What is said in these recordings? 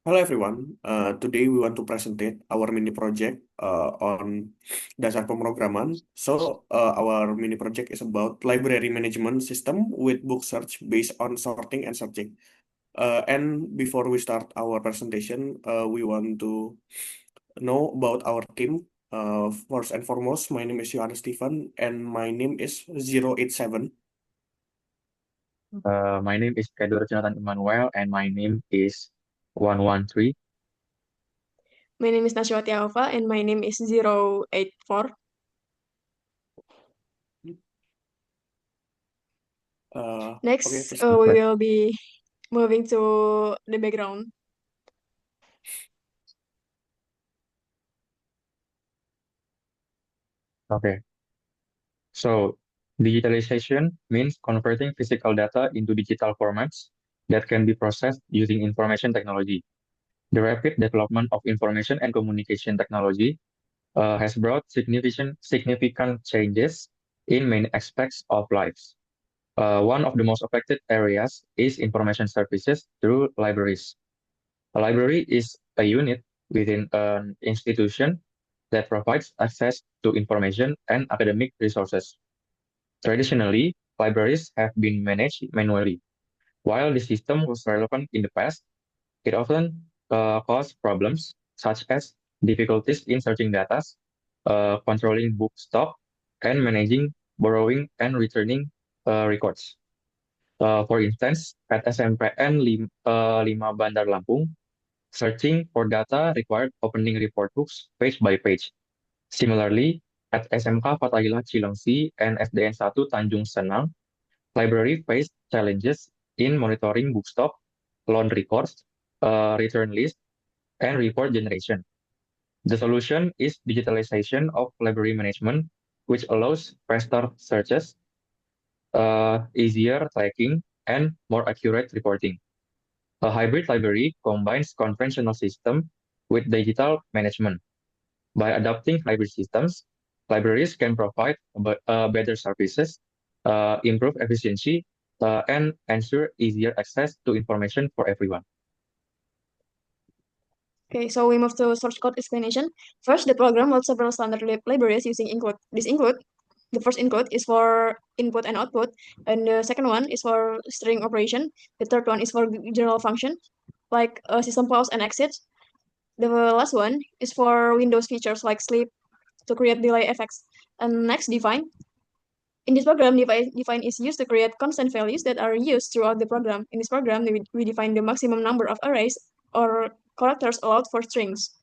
Hello everyone. Today we want to present our mini project on dasar pemrograman. Our mini project is about library management system with book search based on sorting and searching. And before we start our presentation, we want to know about our team. First and foremost, my name is Johannes Stephen and my name is 087. My name is Edward Jonathan Emmanuel, and my name is 113. My name is Nashwati Alfa and my name is 084. Okay, Next, please. we Okay. will be moving to the background. Okay. So, digitalization means converting physical data into digital formats that can be processed using information technology. The rapid development of information and communication technology has brought significant changes in many aspects of lives. One of the most affected areas is information services through libraries. A library is a unit within an institution that provides access to information and academic resources. Traditionally, libraries have been managed manually. While the system was relevant in the past, it often caused problems such as difficulties in searching data, controlling book stock, and managing borrowing and returning records. For instance, at SMPN 5 Bandar Lampung, searching for data required opening report books page by page. Similarly, at SMK Fatahillah Cilengsi and SDN 1 Tanjung Senang, library faced challenges in monitoring book stock, loan records, return list, and report generation. The solution is digitalization of library management, which allows faster searches, easier tracking, and more accurate reporting. A hybrid library combines conventional system with digital management. By adopting hybrid systems, libraries can provide better services, improve efficiency, and ensure easier access to information for everyone. Okay, so we move to source code explanation. First, the program loads several standard libraries using include. This include, the first include is for input and output, and the second one is for string operation. The third one is for general function, like system pause and exit. The last one is for Windows features like sleep to create delay effects. And next, define. In this program, define is used to create constant values that are used throughout the program. In this program, we define the maximum number of arrays or characters allowed for strings.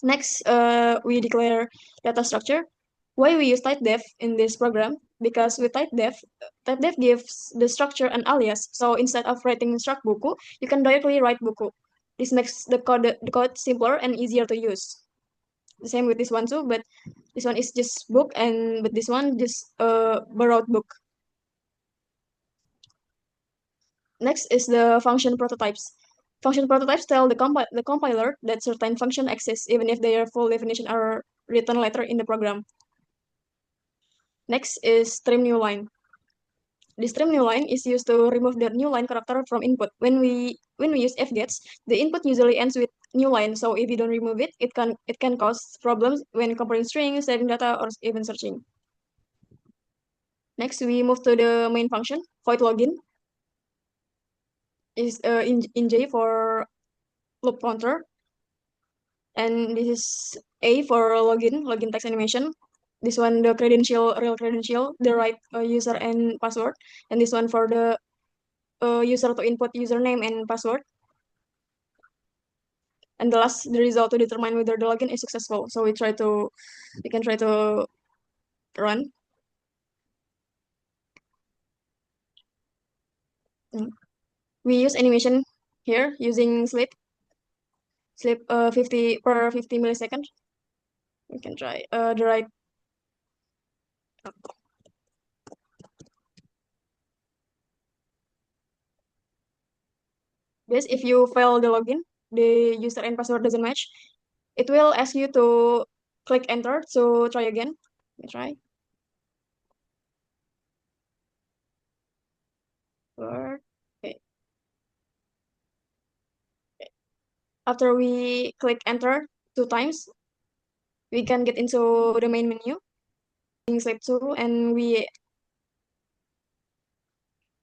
Next, we declare data structure. Why we use typedef in this program? Because with typedef gives the structure an alias. So instead of writing struct buku, you can directly write buku. This makes the code simpler and easier to use. The same with this one too, but this one is just book, and but this one just borrowed book. Next is the function prototypes. Function prototypes tell the compiler that certain function exists even if their full definition are written later in the program. Next is trim new line. This trim new line is used to remove the new line character from input. When we use fgets, the input usually ends with new line. So if you don't remove it, it can cause problems when comparing strings, saving data, or even searching. Next, we move to the main function, void login. Is in J for loop counter, and this is A for login text animation. This one the real credential, the right user and password, and this one for the user to input username and password. And the last, the result to determine whether the login is successful. So we can try to run. Mm. We use animation here using sleep 50 per 50 milliseconds. We can try the right. This, if you fail the login, the user and password doesn't match, it will ask you to click enter to try again. Let me try. Okay. After we click enter 2 times, we can get into the main menu, slip 2, and we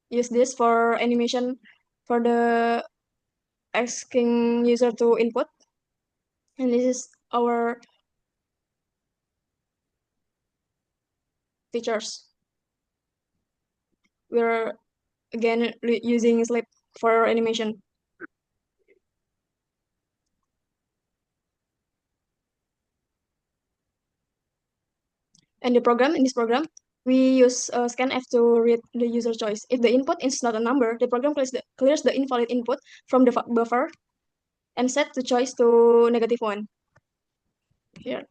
use this for animation for the asking user to input. And this is our features. We're again using Slip for animation. And in this program, we use scanf to read the user choice. If the input is not a number, the program clears the invalid input from the buffer and set the choice to -1 here,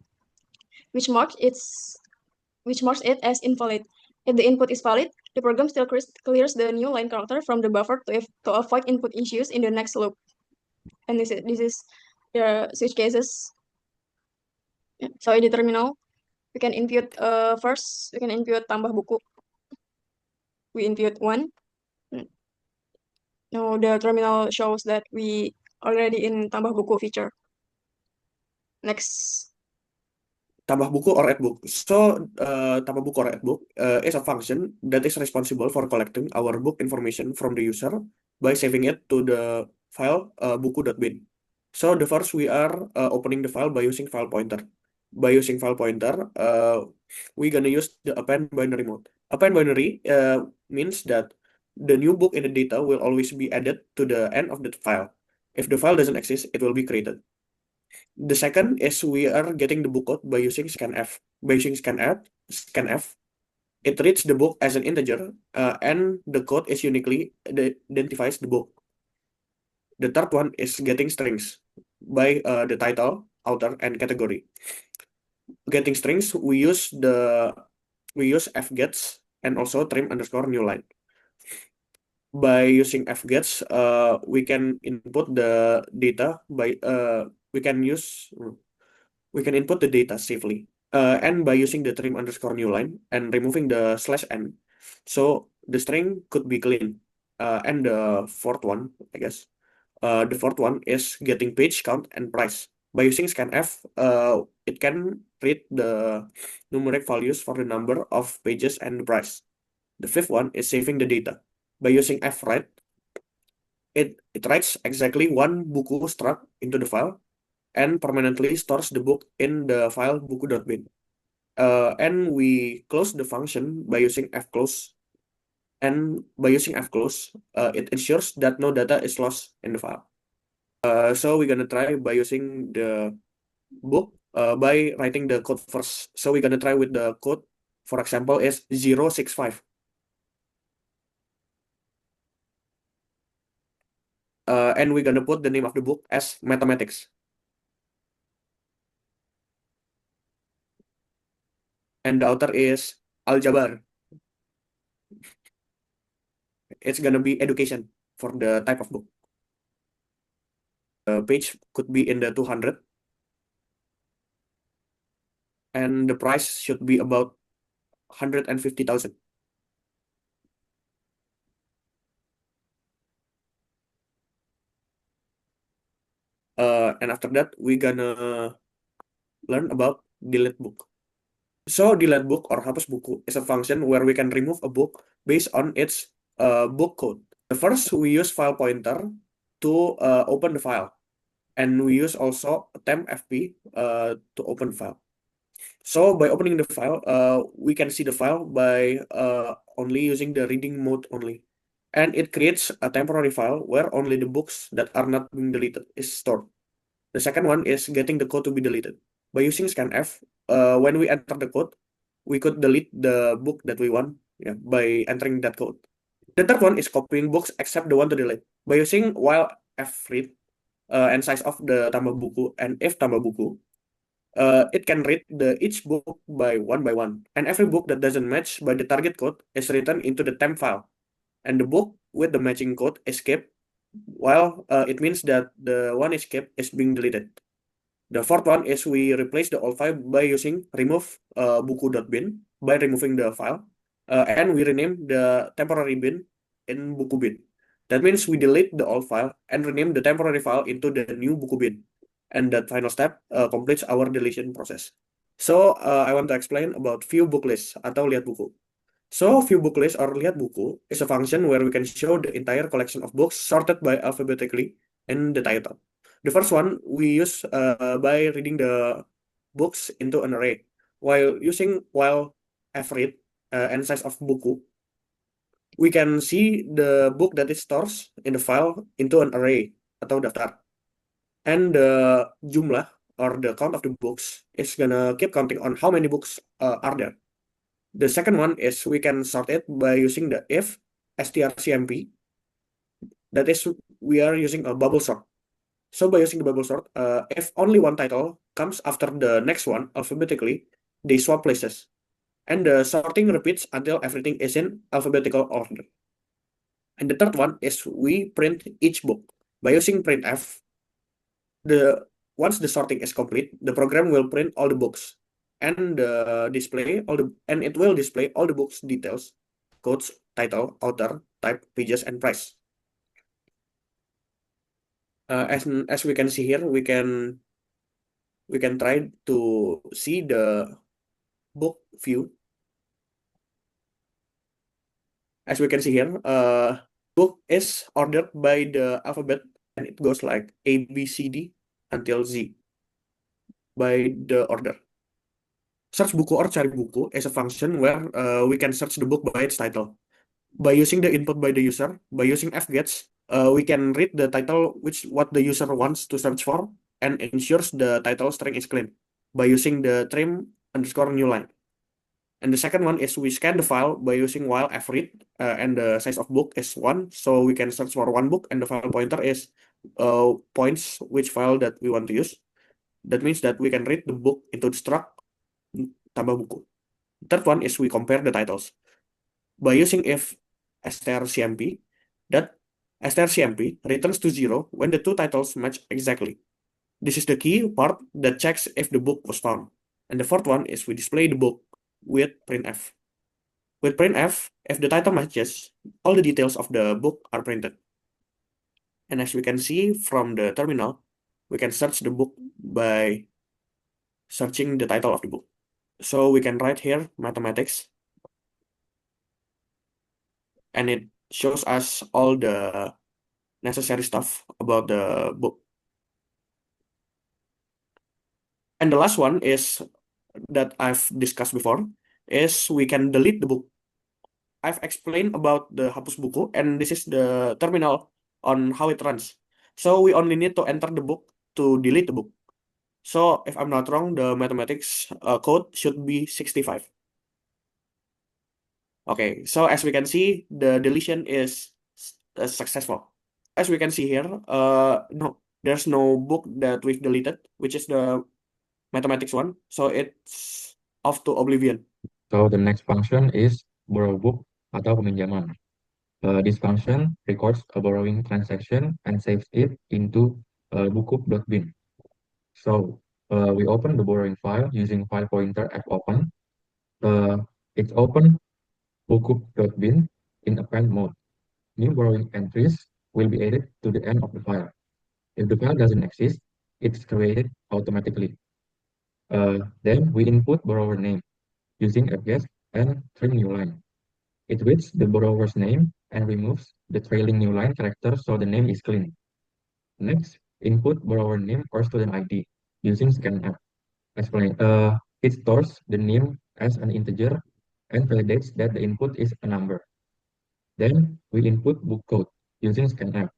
which marks it as invalid. If the input is valid, the program still clears the new line character from the buffer to avoid input issues in the next loop. And this is the switch cases. So in the terminal, we can input first. We can input tambah buku. We input 1. Now the terminal shows that we already in tambah buku feature. Next. Tambah buku or add book. So, tambah buku or add book is a function that is responsible for collecting our book information from the user by saving it to the file buku.bin. So, the first we are opening the file by using file pointer. By using file pointer, we're gonna use the append binary mode. Append binary means that the new book in the data will always be added to the end of the file. If the file doesn't exist, it will be created. The second is we are getting the book code by using scanf. By using scanf, it reads the book as an integer, and the code is uniquely identifies the book. The third one is getting strings by the title, author, and category. Getting strings, we use fgets and also trim_newline. By using fgets, we can input the data by we can input the data safely, and by using the trim_newline and removing the /n, so the string could be clean. And the fourth one, I guess, the fourth one is getting page count and price. By using scanf, it can read the numeric values for the number of pages and the price. The fifth one is saving the data. By using fwrite, it writes exactly one buku struct into the file and permanently stores the book in the file buku.bin. And we close the function by using fclose. And by using fclose, it ensures that no data is lost in the file. So we're gonna try by using the book by writing the code first. So we're gonna try with the code, for example, is 065. And we're gonna put the name of the book as mathematics. And the author is Aljabar. It's gonna be education for the type of book. The page could be in the 200, and the price should be about 150,000. And after that, we're gonna learn about delete book. So delete book or hapus buku is a function where we can remove a book based on its book code. First, we use file pointer to open the file, and we use also temp fp to open the file. So by opening the file, we can see the file by only using the reading mode only. And it creates a temporary file where only the books that are not being deleted is stored. The second one is getting the code to be deleted. By using scanf, when we enter the code, we could delete the book that we want, by entering that code. The third one is copying books except the one to delete. By using while fread and size of the tambah buku and if tambah buku, it can read each book by one, and every book that doesn't match by the target code is written into the temp file, and the book with the matching code is kept, while it means that the one is kept is being deleted. The fourth one is we replace the old file by using remove buku.bin by removing the file, and we rename the temporary bin in buku bin. That means we delete the old file and rename the temporary file into the new buku bin. And that final step completes our deletion process. So I want to explain about view book list atau lihat buku. So view book list or lihat buku is a function where we can show the entire collection of books sorted by alphabetically and the title. The first one we use by reading the books into an array. While F read and size of buku, we can see the book that is stored in the file into an array atau daftar. And the jumlah or the count of the books is gonna keep counting on how many books are there. The second one is we can sort it by using the if strcmp. That is, we are using a bubble sort. So by using the bubble sort, if only one title comes after the next one alphabetically, they swap places. And the sorting repeats until everything is in alphabetical order. And the third one is we print each book. By using printf, once the sorting is complete, the program will print all the books and it will display all the books details, codes, title, author, type, pages, and price. As we can see here, we can try to see the book view. As we can see here, book is ordered by the alphabet and it goes like A, B, C, D until Z by the order. Search buku or cari buku is a function where we can search the book by its title. By using the input by the user, by using fgets, we can read the title what the user wants to search for and ensures the title string is clean by using the trim_newline. And the second one is we scan the file by using while fread and the size of book is 1, so we can search for one book and the file pointer is points which file that we want to use. That means that we can read the book into the struct tambah buku. Third one is we compare the titles by using if strcmp, that strcmp returns to 0 when the two titles match exactly. This is the key part that checks if the book was found. And the fourth one is we display the book with printf. With printf, if the title matches, all the details of the book are printed. And as we can see from the terminal, we can search the book by searching the title of the book. So we can write here mathematics, and it shows us all the necessary stuff about the book. And the last one is that I've discussed before is we can delete the book. I've explained about the hapus buku, and this is the terminal on how it runs. So we only need to enter the book to delete the book. So if I'm not wrong, the mathematics code should be 65. Okay, so as we can see, the deletion is successful. As we can see here, no, there's no book that we've deleted, which is the mathematics one. So it's off to oblivion. So the next function is borrow book atau peminjaman. This function records a borrowing transaction and saves it into buku.bin. So we open the borrowing file using file pointer fopen. It's open buku.bin in append mode. New borrowing entries will be added to the end of the file. If the file doesn't exist, it's created automatically. Then we input borrower name using fget and trim_newline. It reads the borrower's name and removes the trailing new line character so the name is clean. Next, input borrower name or student ID using scanf. It stores the name as an integer and validates that the input is a number. Then we input book code using scanf.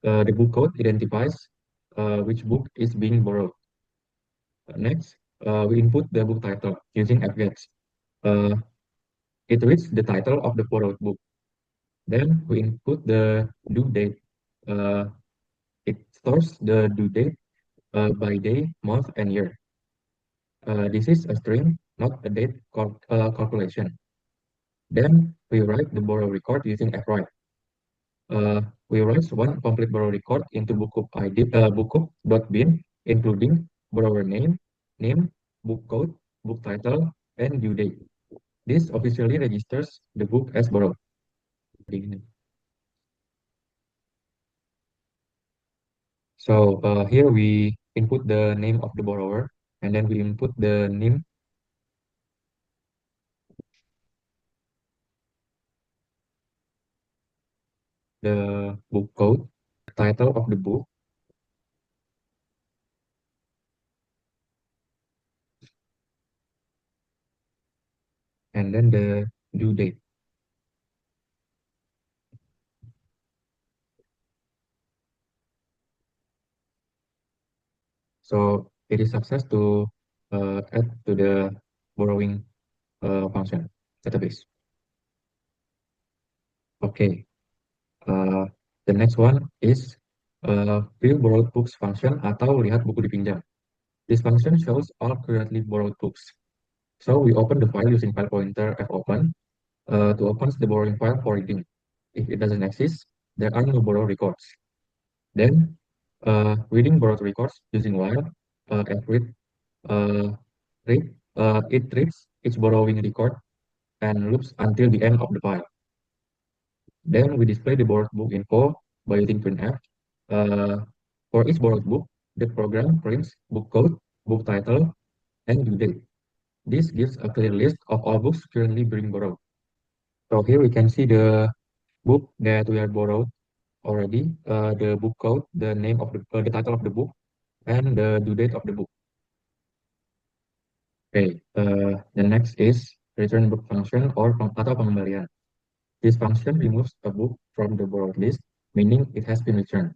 The book code identifies which book is being borrowed. Next, we input the book title using fgets. It reads the title of the borrowed book. Then we input the due date. It stores the due date by day, month, and year. This is a string, not a date calculation. Then we write the borrow record using fwrite. We write one complete borrow record into bookup.bin, including borrower name, book code, book title, and due date. This officially registers the book as borrowed. So here we input the name of the borrower, and then we input the name, the book code, the title of the book, and then the due date. So it is success to add to the borrowing function database. Okay. The next one is view borrowed books function atau lihat buku dipinjam. This function shows all currently borrowed books. So we open the file using file pointer fopen to open the borrowing file for reading. If it doesn't exist, there are no borrow records. Then reading borrowed records using while read, read it reads each borrowing record and loops until the end of the file. Then we display the borrowed book info by using printf. For each borrowed book, the program prints book code, book title, and due date. This gives a clear list of all books currently being borrowed. So here we can see the book that we are borrowed already, the book code, the name of the title of the book, and the due date of the book. Okay, the next is return book function or atau pengembalian. This function removes a book from the borrowed list, meaning it has been returned.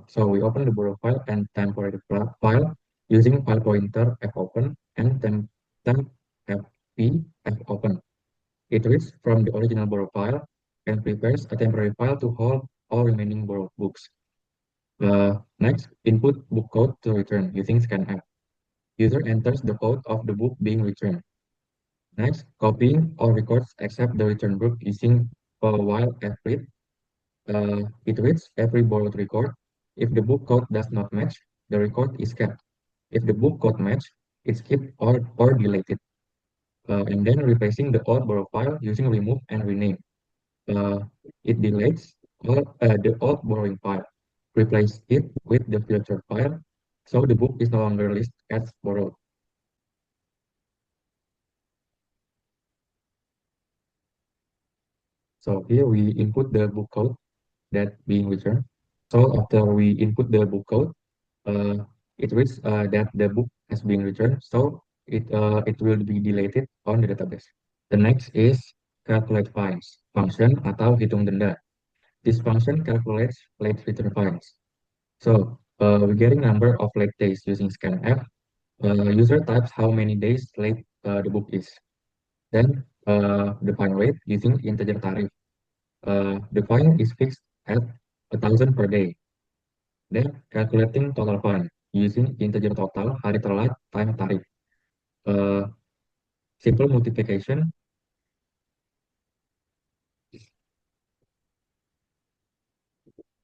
So we open the borrow file and temporary file using file pointer fopen and temp fp fopen. It reads from the original borrow file and prepares a temporary file to hold all remaining borrowed books. Next, input book code to return using scanf. User enters the code of the book being returned. Next, copying all records except the return book using while fread. It reads every borrowed record. If the book code does not match, the record is kept. If the book code match, it's kept or deleted. And then replacing the old borrow file using remove and rename. It deletes the old borrowing file. Replace it with the future file, so the book is no longer listed as borrowed. So here we input the book code that being returned. So after we input the book code, it reads that the book has been returned, so it will be deleted on the database. The next is calculate fines function atau hitung denda. This function calculates late return fines. So we're getting number of late days using scanf. User types how many days late the book is. Then the fine rate using integer tarif. The fine is fixed at 1,000 per day. Then calculating total fine using integer total hari telat time tarif. Simple multiplication.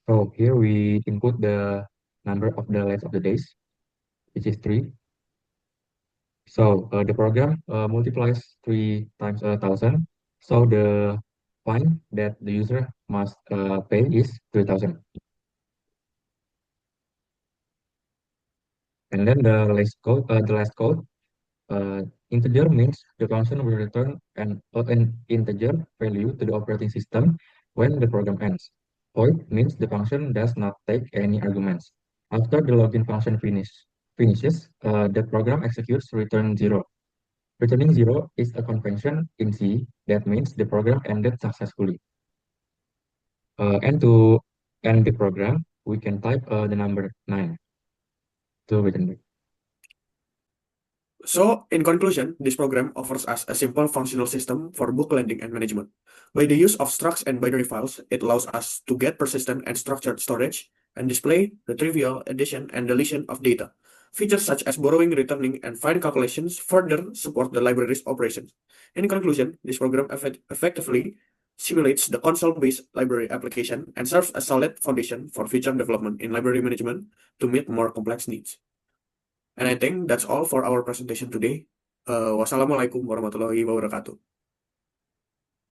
So here we input the number of the length of the days, which is 3. So the program multiplies 3 times 1,000. So the fine that the user must pay is 3,000. And then the last code, integer means the function will return an integer value to the operating system when the program ends. Void means the function does not take any arguments. After the login function finishes, the program executes return 0. Returning 0 is a convention in C that means the program ended successfully. And to end the program, we can type the number 9 to return back. So, in conclusion, this program offers us a simple functional system for book lending and management. By the use of structs and binary files, it allows us to get persistent and structured storage and display the trivial addition and deletion of data. Features such as borrowing, returning, and fine calculations further support the library's operations. In conclusion, this program effectively simulates the console-based library application and serves a solid foundation for future development in library management to meet more complex needs. And I think that's all for our presentation today. Wassalamualaikum warahmatullahi wabarakatuh.